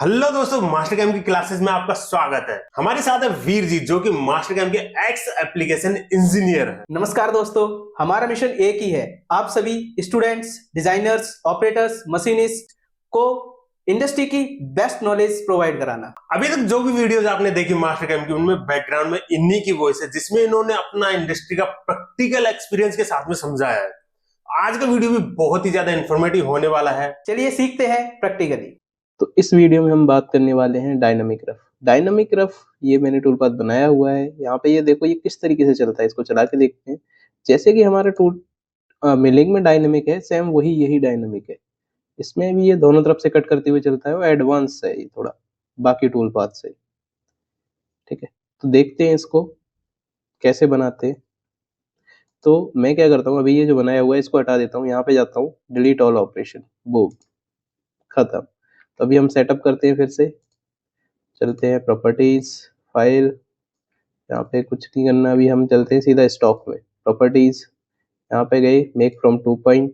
Hello दोस्तों, master cam की classes में आपका स्वागत है। हमारे साथ है वीर जी जो कि मास्टर कैम के एक्स एप्लीकेशन इंजीनियर है। नमस्कार दोस्तों। हमारा मिशन एक ही है, आप सभी स्टूडेंट्स, डिजाइनर्स, ऑपरेटर्स, मशीनिस्ट को इंडस्ट्री की बेस्ट नॉलेज प्रोवाइड कराना। अभी तक जो भी वीडियोस आपने देखी मास्टर कैम की, उनमें बैकग्राउंड में इन्हीं की वॉइस है जिसमें इन्होंने अपना इंडस्ट्री का प्रैक्टिकल एक्सपीरियंस के साथ में समझाया है। आज का वीडियो भी बहुत ही ज्यादा इंफॉर्मेटिव होने वाला है। चलिए सीखते हैं प्रैक्टिकली। तो इस वीडियो में हम बात करने वाले हैं डायनामिक रफ। डायनामिक रफ ये मैंने टूल पाथ बनाया हुआ है। यहाँ पे ये देखो ये किस तरीके से चलता है, इसको चला के देखते हैं। जैसे कि हमारा टूल मिलिंग में डायनामिक है, सेम वही यही डायनामिक है। इसमें भी ये दोनों तरफ से कट करते हुए चलता है और एडवांस है ये थोड़ा बाकी टूल पाथ से। ठीक है, तो देखते हैं इसको कैसे बनाते हैं। तो मैं क्या करता हूँ, अभी ये जो बनाया हुआ है इसको हटा देता हूँ, यहाँ पे जाता हूँ डिलीट ऑल ऑपरेशन, वो खत्म। तो अभी हम सेटअप करते हैं, फिर से चलते हैं प्रॉपर्टीज, फाइल, यहाँ पे कुछ नहीं करना। अभी हम चलते हैं सीधा स्टॉक में, प्रॉपर्टीज, यहाँ पे गए make from 2 point.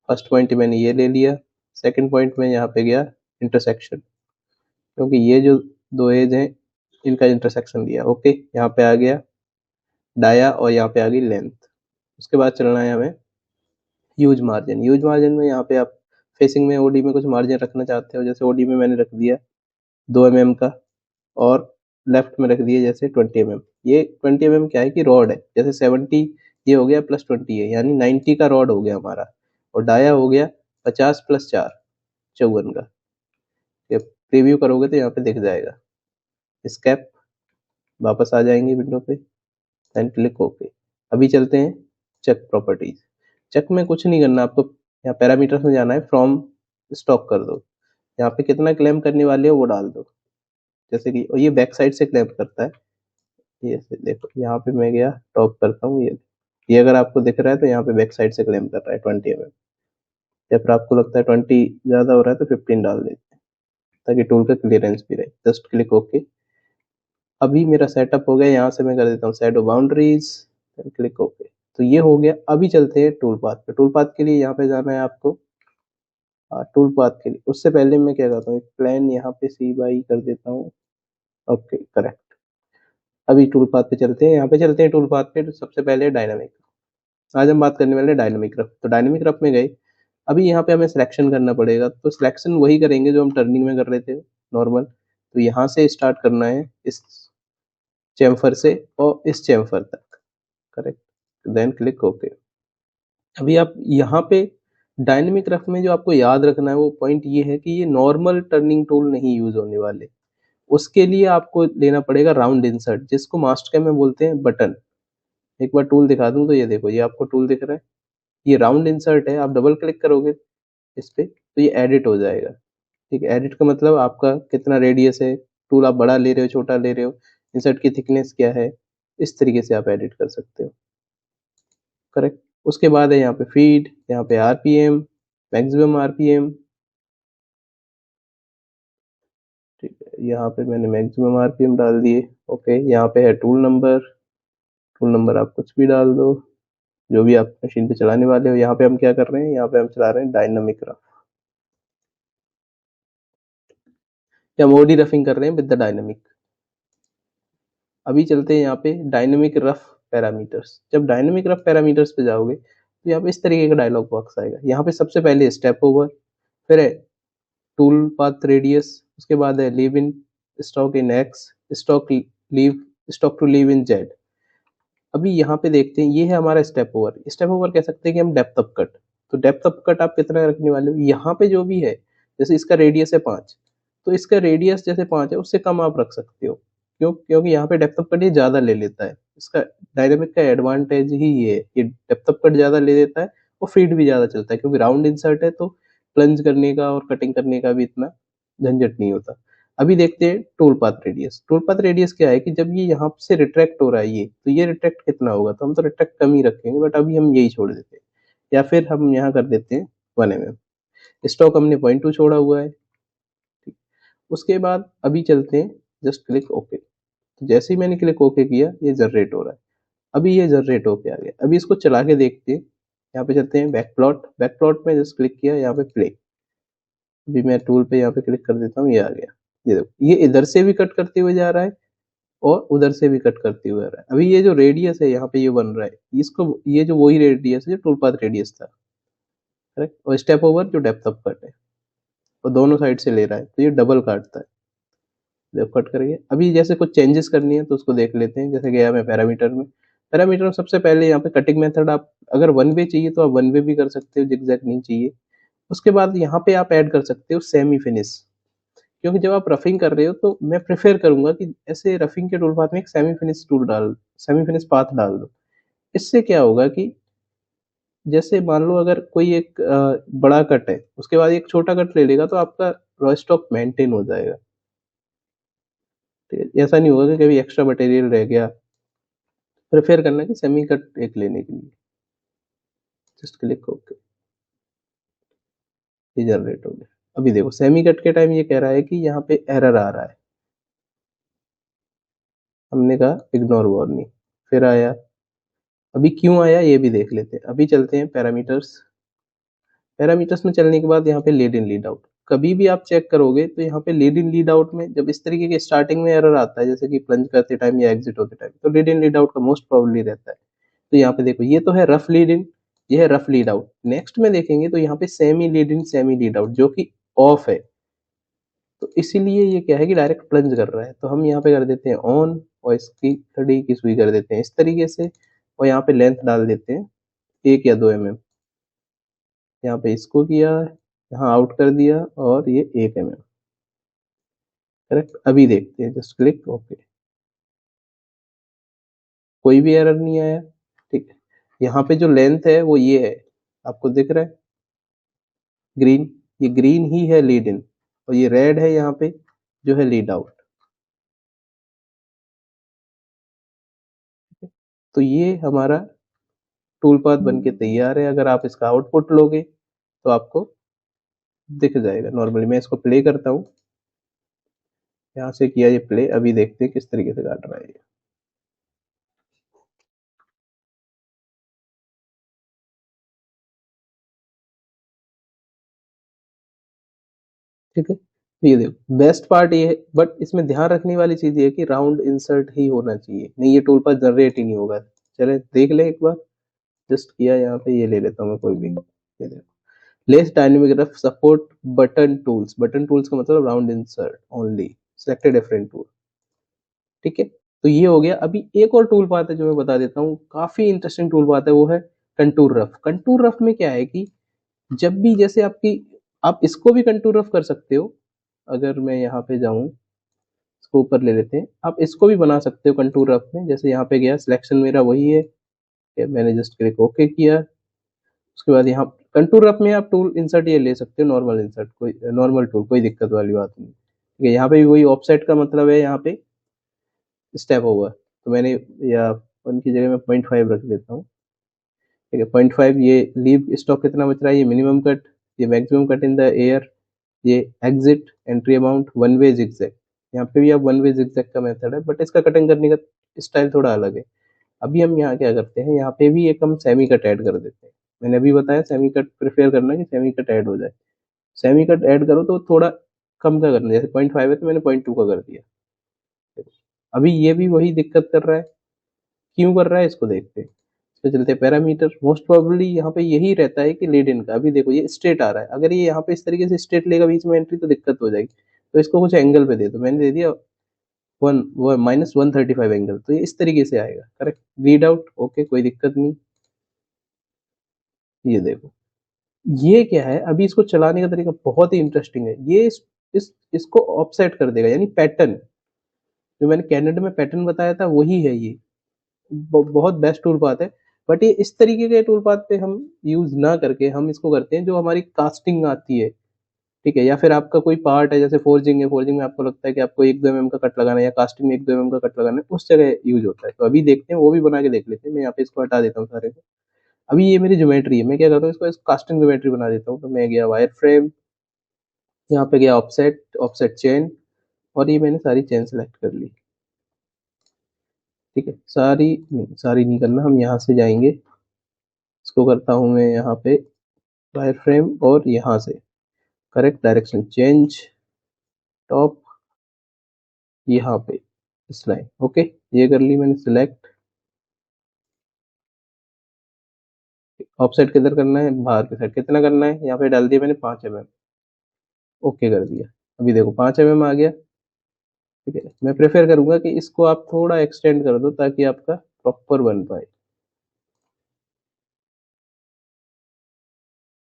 First point मैंने ये ले लिया, सेकंड पॉइंट में यहाँ पे गया इंटरसेक्शन, क्योंकि ये जो दो एज हैं इनका इंटरसेक्शन लिया। ओके, यहाँ पे आ गया डाया और यहाँ पे आ गई लेंथ। उसके बाद चलना है हमें यूज मार्जिन। यूज मार्जिन में यहाँ पे आप फेसिंग में ओडी में कुछ मार्जिन रखना चाहते हो, जैसे ओडी में मैंने रख दिया 2 mm का, और लेफ्ट में रख दिए जैसे 20 mm। ये 20 mm क्या है कि रॉड है, जैसे 70 ये हो गया प्लस 20 है, यानी 90 का रॉड हो गया हमारा। और डाया हो गया 50 + 4 54 का। ये प्रीव्यू करोगे तो यहाँ पे दिख जाएगा। स्केप, वापस आ जाएंगे विंडो पे, देन क्लिक ओके। अभी चलते हैं चेक प्रॉपर्टीज। चेक में कुछ नहीं करना आपको, यहाँ पैरामीटर्स में जाना है, फ्रॉम स्टॉक कर दो, यहाँ पे कितना क्लेम करने वाले हो वो डाल दो। जैसे कि और ये बैक साइड से क्लेम करता है, ये से देखो यहाँ पे मैं गया टॉप करता हूँ, ये अगर आपको दिख रहा है तो यहाँ पे बैक साइड से क्लेम कर रहा है 20 mm। या फिर आपको लगता है 20 ज्यादा हो रहा है तो 15 डाल देते हैं, ताकि टूल का क्लियरेंस भी रहे। Just click okay. अभी मेरा सेटअप हो गया, यहाँ से मैं कर देता हूँ शैडो बाउंड्रीज, क्लिक ओके। तो ये हो गया। अभी चलते हैं टूल पाथ पे। टूल पाथ के लिए यहाँ पे जाना है आपको, टूल पाथ के लिए उससे पहले मैं क्या करता हूँ, एक प्लान यहाँ पे सी बाई कर देता हूँ। Okay, correct. अभी टूल पाथ पे चलते हैं, यहाँ पे चलते हैं टूल पाथ पे। तो सबसे पहले डायनामिक, आज हम बात करने वाले डायनामिक रफ। तो डायनामिक रफ में गए, अभी यहाँ पे हमें सिलेक्शन करना पड़ेगा। तो सिलेक्शन वही करेंगे जो हम टर्निंग में कर रहे थे नॉर्मल। तो यहाँ से स्टार्ट करना है इस चैम्फर से और इस चैम्फर तक, करेक्ट, देन क्लिक ओके। अभी आप यहाँ पे डायनेमिक रफ में जो आपको याद रखना है वो पॉइंट ये है कि ये नॉर्मल टर्निंग टूल नहीं यूज होने वाले। उसके लिए आपको लेना पड़ेगा राउंड इंसर्ट, जिसको मास्टर कैम में बोलते हैं बटन। एक बार टूल दिखा दूं तो ये देखो, ये आपको टूल दिख रहा है, ये राउंड इंसर्ट है। आप डबल क्लिक करोगे इस पे तो ये एडिट हो जाएगा। ठीक है, एडिट का मतलब आपका कितना रेडियस है, टूल आप बड़ा ले रहे हो छोटा ले रहे हो, इंसर्ट की थिकनेस क्या है, इस तरीके से आप एडिट कर सकते हो। करेक्ट। उसके बाद है यहाँ पे फीड, यहाँ पे आरपीएम, मैक्सिमम आरपीएम। ठीक है, यहाँ पे मैंने मैक्सिमम आरपीएम डाल दिए। ओके, यहाँ पे है टूल नंबर। टूल नंबर आप कुछ भी डाल दो जो भी आप मशीन पे चलाने वाले हो। यहाँ पे हम क्या कर रहे हैं, यहाँ पे हम चला रहे हैं डायनामिक रफ, या मोडी रफिंग कर रहे हैं विद द डायनामिक। अभी चलते हैं यहाँ पे डायनामिक रफ पैरामीटर्स। जब डायनामिक रफ पैरामीटर्स पे जाओगे तो यहाँ पे इस तरीके का डायलॉग बॉक्स आएगा। यहाँ पे सबसे पहले स्टेप ओवर, फिर है टूल पाथ रेडियस, उसके बाद है leave in stock in X, stock leave, stock to leave in Z. अभी यहाँ पे देखते हैं, ये है हमारा स्टेप ओवर। स्टेप ओवर कह सकते हैं कि हम डेप्थ ऑफ कट। तो डेप्थ ऑफ कट आप कितना रखने वाले हो, यहाँ पे जो भी है, जैसे इसका रेडियस है 5, तो इसका रेडियस जैसे 5 है उससे कम आप रख सकते हो। क्यों? क्योंकि यहाँ पे डेप्थ ऑफ कट ये ज्यादा ले लेता है। इसका डायनामिक का एडवांटेज ही ये है, ये डेप्थ ऑफ कट ज्यादा ले लेता है और फीड भी ज्यादा चलता है, क्योंकि राउंड इंसर्ट है तो प्लंज करने का और कटिंग करने का भी इतना झंझट नहीं होता। अभी देखते हैं tool path radius. Tool path radius क्या है कि जब ये यहाँ से रिट्रैक्ट हो रहा है, ये तो ये रिट्रैक्ट कितना होगा, तो हम तो रिट्रैक्ट कम ही रखेंगे, बट अभी हम यही छोड़ देते हैं, या फिर हम यहाँ कर देते हैं 1 mm। स्टॉक हमने 0.2 छोड़ा हुआ है। ठीक। उसके बाद अभी चलते हैं जस्ट क्लिक ओके। तो जैसे ही मैंने क्लिक ओके किया ये जनरेट हो रहा है। अभी ये जनरेट होके आ गया। अभी इसको चला के देखते हैं। यहाँ पे चलते हैं बैक प्लॉट। बैक प्लॉट में जस्ट क्लिक किया, यहाँ पे प्ले, अभी मैं टूल पे यहाँ पे क्लिक कर देता हूँ, ये आ गया। ये देखो, ये इधर से भी कट करते हुए जा रहा है और उधर से भी कट करते हुए आ रहा है। अभी ये जो रेडियस है यहाँ पे ये बन रहा है, इसको ये जो वही रेडियस है जो टूल पाथ रेडियस था, करेक्ट। और स्टेप ओवर जो डेप्थ ऑफ कट है, और दोनों साइड से ले रहा है तो ये डबल काटता है। देखो कट करेंगे। अभी जैसे कुछ चेंजेस करनी है तो उसको देख लेते हैं। जैसे गया मैं पैरामीटर में, पैरामीटर में सबसे पहले यहाँ पे कटिंग मेथड, आप अगर वन वे चाहिए तो आप वन वे भी कर सकते हो, जिगजैग नहीं चाहिए। उसके बाद यहाँ पे आप ऐड कर सकते हो सेमी फिनिश, क्योंकि जब आप रफिंग कर रहे हो तो मैं प्रेफर करूंगा कि ऐसे रफिंग के टूल पाथ में एक सेमी फिनिश पाथ डाल दो। इससे क्या होगा कि जैसे मान लो अगर कोई एक बड़ा कट है, उसके बाद एक छोटा कट ले लेगा तो आपका रॉ स्टॉक मेंटेन हो जाएगा। ठीक है, ऐसा नहीं होगा कि कभी एक्स्ट्रा मटेरियल रह गया। प्रेफर करना कि सेमी कट एक लेने के लिए जस्ट क्लिक ओके, ये जनरेट हो गया। अभी देखो सेमी कट के टाइम ये कह रहा है कि यहाँ पे एरर आ रहा है, हमने कहा इग्नोर वार्निंग, फिर आया। अभी क्यों आया ये भी देख लेते हैं। अभी चलते हैं पैरामीटर्स। पैरामीटर्स में चलने के बाद यहाँ पे लीड इन लीड आउट, कभी भी आप चेक करोगे तो यहाँ पे लीड इन लीड आउट में जब इस तरीके के स्टार्टिंग में एरर आता है, जैसे कि प्लंज करते टाइम या एग्जिट होते टाइम, तो लीड इन लीड आउट का मोस्ट प्रोबेबली रहता है। तो यहाँ पे देखो ये तो है रफ लीड इन, ये है रफ लीड आउट। नेक्स्ट में देखेंगे तो यहाँ पे semi lead in semi lead out जो कि ऑफ है, तो इसीलिए ये क्या है कि डायरेक्ट प्लंज कर रहा है। तो हम यहाँ पे कर देते हैं ऑन, और इसकी खड़ी की सुई कर देते हैं इस तरीके से, और यहाँ पे लेंथ डाल देते हैं 1 या 2 mm। यहाँ पे इसको किया, यहाँ आउट कर दिया, और ये 1 mm, करेक्ट। अभी देखते हैं, जस्ट क्लिक ओके, कोई भी एरर नहीं आया। ठीक है, यहाँ पे जो लेंथ है वो ये है, आपको दिख रहा है ग्रीन, ये ग्रीन ही है लीड इन, और ये रेड है यहाँ पे जो है लीड आउट। तो ये हमारा टूल पाथ बन के तैयार है। अगर आप इसका आउटपुट लोगे तो आपको दिख जाएगा। नॉर्मली मैं इसको प्ले करता हूँ, यहाँ से किया ये प्ले। अभी देखते हैं किस तरीके से काट रहा है ये। ठीक है, ये देखो बेस्ट पार्ट ये है, बट इसमें ध्यान रखने वाली चीज ये है कि राउंड इंसर्ट ही होना चाहिए, नहीं ये टूल पाथ जनरेट ही नहीं होगा। चले देख ले एक बार, जस्ट किया यहाँ पे, ये ले लेता हूँ मैं कोई भी, ये देखो less dynamic rough support button tools. Button tools का मतलब round insert only, select different tool. ठीक है, तो ये हो गया। अभी एक और टूल पाथ है जो मैं बता देता हूँ, काफी इंटरेस्टिंग टूल पाथ है, वो है कंटूर रफ। कंटूर रफ में क्या है कि जब भी जैसे आपकी, आप इसको भी कंटूर रफ कर सकते हो। अगर मैं यहाँ पे जाऊं, इसको ऊपर ले लेते हैं, आप इसको भी बना सकते हो कंटूर रफ में। जैसे यहाँ पे गया, सिलेक्शन मेरा वही है, मैंने जस्ट क्लिक ओके किया। उसके बाद यहाँ कंटूर रफ में आप टूल इंसर्ट ये ले सकते हो, नॉर्मल इंसर्ट, कोई नॉर्मल टूल, कोई दिक्कत वाली बात नहीं। ठीक है, यहाँ पे भी वही ऑफसेट का मतलब है, यहाँ पे स्टेप ओवर, तो मैंने या 1 की जगह मैं 0.5 रख देता हूँ। ठीक है, 0.5। ये लीव स्टॉक कितना बच रहा है, ये मिनिमम कट, ये maximum cut in the air, ये exit entry amount, one way zigzag. यहाँ पे भी आप वन वे जिगजैग का मेथड है, बट इसका कटिंग करने का स्टाइल थोड़ा अलग है। अभी हम यहाँ क्या करते हैं, यहाँ पे भी एक हम सेमी कट ऐड कर देते हैं। मैंने अभी बताया सेमी कट प्रेफर करना कि सेमी कट ऐड हो जाए। सेमी कट ऐड करो तो थोड़ा कम का करना, जैसे 0.5 है तो मैंने 0.2 का कर दिया। अभी ये भी वही दिक्कत कर रहा है, क्यों कर रहा है इसको देखते हैं। तो चलते हैं पैरामीटर। मोस्ट प्रोबेबली यहाँ पे यही रहता है कि लीड इन का। अभी देखो ये स्ट्रेट आ रहा है, अगर ये यहाँ पे इस तरीके से स्ट्रेट लेगा बीच में एंट्री तो दिक्कत हो जाएगी। तो इसको कुछ एंगल पे दे दो, मैंने दे दिया -135 एंगल, तो ये इस तरीके से आएगा, करेक्ट। रीड आउट ओके, कोई दिक्कत नहीं। ये देखो ये क्या है, अभी इसको चलाने का तरीका बहुत ही इंटरेस्टिंग है। ये इसको ऑफसेट कर देगा, यानी पैटर्न जो मैंने कैनेडा में पैटर्न बताया था वही है ये। बहुत बेस्ट टूल पाथ है। बट ये इस तरीके के टूल पाथ पे हम यूज ना करके हम इसको करते हैं जो हमारी कास्टिंग आती है। ठीक है, या फिर आपका कोई पार्ट है, जैसे फोर्जिंग है, फोर्जिंग में आपको लगता है कि आपको 1-2 mm का कट लगाना है, या कास्टिंग में 1-2 mm का कट लगाना है, उस जगह यूज होता है। तो अभी देखते हैं, वो भी बना के देख लेते हैं। मैं यहाँ पे इसको हटा देता हूँ सारे को। अभी ये मेरी ज्योमेट्री है, मैं क्या करता हूँ, इसको कास्टिंग ज्योमेट्री बना देता हूँ। तो मैं गया वायर फ्रेम, यहाँ पे गया ऑफसेट, ऑफसेट चेन, और ये मैंने सारी चेन सेलेक्ट कर ली। ठीक है, सारी नहीं करना, हम यहाँ से जाएंगे, इसको करता हूँ मैं यहाँ पे वायर फ्रेम, और यहाँ से करेक्ट, डायरेक्शन चेंज, टॉप, यहाँ पे इस लाइन, ओके ये कर ली मैंने सिलेक्ट। ऑफसेट किधर करना है, बाहर की साइड, कितना करना है, यहाँ पे डाल दिया मैंने 5 mm, ओके कर दिया। अभी देखो 5 mm आ गया। ठीक है, मैं प्रेफर करूंगा कि इसको आप थोड़ा एक्सटेंड कर दो ताकि आपका प्रॉपर बन पाए।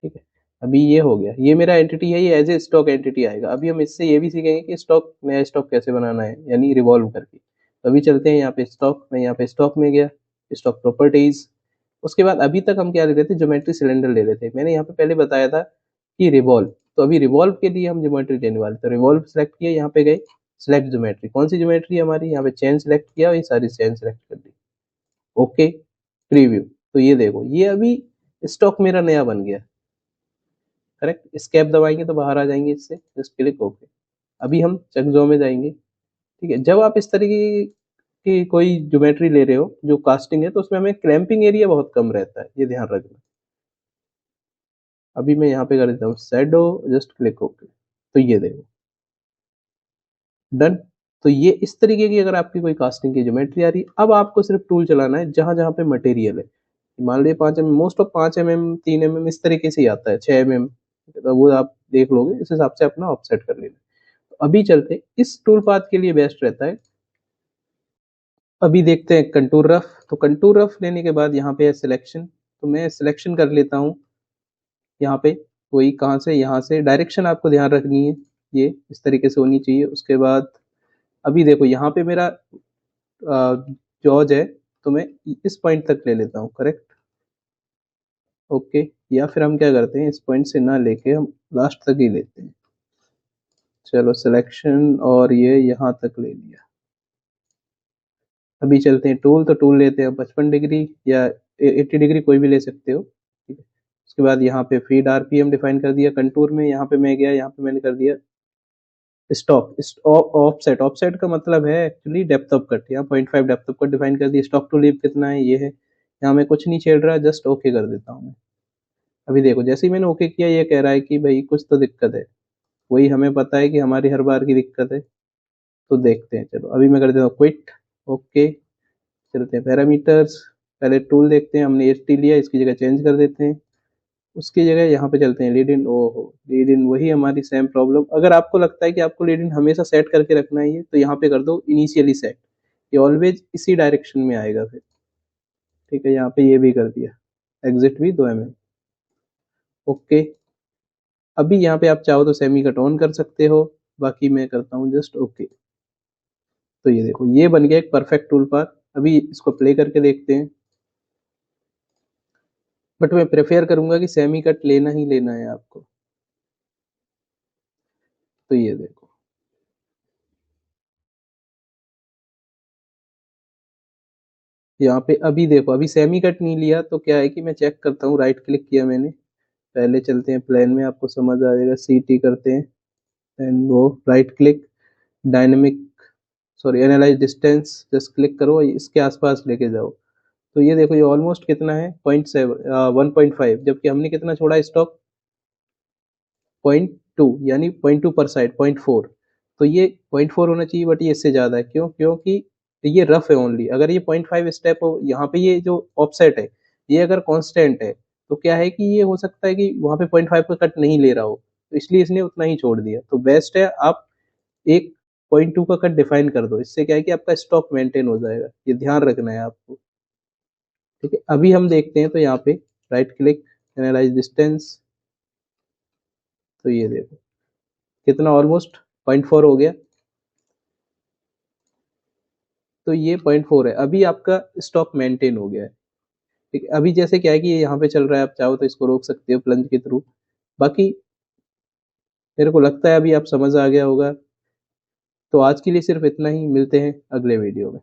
ठीक है, अभी ये हो गया, ये मेरा एंटिटी है, ये एज ए स्टॉक एंटिटी आएगा। अभी हम इससे ये भी सीखेंगे कि स्टॉक, नया स्टॉक कैसे बनाना है, यानी रिवॉल्व करके। तो अभी चलते हैं यहाँ पे स्टॉक, मैं यहाँ पे स्टॉक में गया, स्टॉक प्रॉपर्टीज। उसके बाद अभी तक हम क्या ले रहे थे, ज्योमेट्री सिलेंडर ले रहे थे। मैंने यहाँ पे पहले बताया था कि रिवॉल्व, तो अभी रिवॉल्व के लिए हम ज्योमेट्री लेने वाले, तो रिवॉल्व सेलेक्ट किया, यहाँ पे गए सिलेक्ट ज्योमेट्री, कौन सी ज्योमेट्री हमारी, यहाँ पे चेन सेलेक्ट किया और ये सारी चेन सेलेक्ट कर दी, ओके प्रीव्यू। तो ये देखो, ये अभी स्टॉक मेरा नया बन गया। करेक्ट, स्केप दबाएंगे तो बाहर आ जाएंगे इससे, जस्ट क्लिक ओके। अभी हम चकजो में जाएंगे। ठीक है, जब आप इस तरीके की कोई ज्योमेट्री ले रहे हो जो कास्टिंग है, तो उसमें हमें क्रैम्पिंग एरिया बहुत कम रहता है, ये ध्यान रखना। अभी मैं यहाँ पे कर देता हूँ शैडो, जस्ट क्लिक ओके। तो ये देखो डन। तो ये इस तरीके की अगर आपकी कोई कास्टिंग की ज्योमेट्री आ रही है, अब आपको सिर्फ टूल चलाना है जहां जहां पे मटेरियल है। मान लीजिए 5 mm, most of 5 mm 3 mm इस तरीके से ही आता है, 6 mm, तो वो आप देख लोगे, इस हिसाब से अपना ऑफसेट कर लेना। तो अभी चलते, इस टूल पाथ के लिए बेस्ट रहता है, अभी देखते हैं कंटूर रफ। तो कंटूर रफ लेने के बाद यहाँ पे है सिलेक्शन, तो मैं सिलेक्शन कर लेता हूँ यहाँ पे, वही कहाँ से, यहाँ से। डायरेक्शन आपको ध्यान रखनी है, ये इस तरीके से होनी चाहिए। उसके बाद अभी देखो यहाँ पे मेरा जॉज है, तो मैं इस पॉइंट तक ले लेता हूँ, करेक्ट ओके। या फिर हम क्या करते हैं, इस पॉइंट से ना लेके हम लास्ट तक ही लेते हैं। चलो सिलेक्शन, और ये यहाँ तक ले लिया। अभी चलते हैं टूल, तो टूल लेते हैं 55 डिग्री या 80 डिग्री, कोई भी ले सकते हो। ठीक है, उसके बाद यहाँ पे फीड आरपीएम डिफाइन कर दिया कंटूर में। यहाँ पे मैं गया, यहाँ पे मैंने कर दिया स्टॉक, ऑफसेट। ऑफसेट का मतलब है एक्चुअली डेप्थ ऑफ कट, यहाँ 0.5 डेप्थ ऑफ कट डिफाइन कर दिया। स्टॉक टू लीव कितना है, ये है। यहाँ मैं कुछ नहीं छेड़ रहा, जस्ट ओके कर देता हूँ मैं। अभी देखो जैसे ही मैंने ओके किया, ये कह रहा है कि भाई कुछ तो दिक्कत है। वही हमें पता है कि हमारी हर बार की दिक्कत है, तो देखते हैं। चलो अभी मैं कर देता हूँ क्विट, ओके। चलते हैं पैरामीटर्स, पहले टूल देखते हैं, हमने एच टी लिया, इसकी जगह चेंज कर देते हैं। उसकी जगह यहाँ पे चलते हैं लीड इन, ओहो लीड इन वही हमारी सेम प्रॉब्लम। अगर आपको लगता है कि आपको लीड इन हमेशा सेट करके रखना है, तो यहाँ पे कर दो इनिशियली सेट, ये ऑलवेज इसी डायरेक्शन में आएगा फिर। ठीक है, यहाँ पे ये भी कर दिया, एग्जिट भी 2 mm, ओके। अभी यहाँ पे आप चाहो तो सेमी कट ऑन कर सकते हो, बाकी मैं करता हूँ जस्ट ओके। तो ये देखो, ये बन गया एक परफेक्ट टूल पाथ। अभी इसको प्ले करके देखते हैं, बट मैं प्रेफर करूंगा कि सेमी कट लेना ही लेना है आपको। तो ये देखो, यहाँ पे अभी देखो, अभी सेमी कट नहीं लिया, तो क्या है कि मैं चेक करता हूँ, राइट क्लिक किया मैंने। पहले चलते हैं प्लेन में, आपको समझ आ जाएगा, सीटी करते हैं, एंड वो right click, dynamic, sorry analyse distance, just click करो, इसके आसपास लेके जाओ। तो ये देखो, ये ऑलमोस्ट कितना है, 1.5, जबकि हमने कितना छोड़ा स्टॉक, 0.2, यानी 0.2 पर साइड, 0.4। तो ये 0.4 होना चाहिए, बट ये इससे ज्यादा है। क्यों? क्योंकि ये रफ है ओनली। अगर ये 0.5 स्टेप हो, यहाँ पे ये जो ऑफसेट है, ये अगर कांस्टेंट है, तो क्या है कि ये हो सकता है कि वहां पे 0.5 का कट नहीं ले रहा हो, तो इसलिए इसने उतना ही छोड़ दिया। तो बेस्ट है आप एक 0.2 का कट डिफाइन कर दो, इससे क्या है कि आपका स्टॉक मेंटेन हो जाएगा, ये ध्यान रखना है आपको। ठीक है, अभी हम देखते हैं, तो यहाँ पे राइट क्लिक, एनालाइज डिस्टेंस, तो ये देखो कितना, ऑलमोस्ट 0.4 हो गया। तो ये 0.4 है, अभी आपका स्टॉक मेंटेन हो गया है। ठीक है, अभी जैसे क्या है कि ये यहाँ पे चल रहा है, आप चाहो तो इसको रोक सकते हो प्लंज के थ्रू। बाकी मेरे को लगता है अभी आप समझ आ गया होगा। तो आज के लिए सिर्फ इतना ही, मिलते हैं अगले वीडियो में।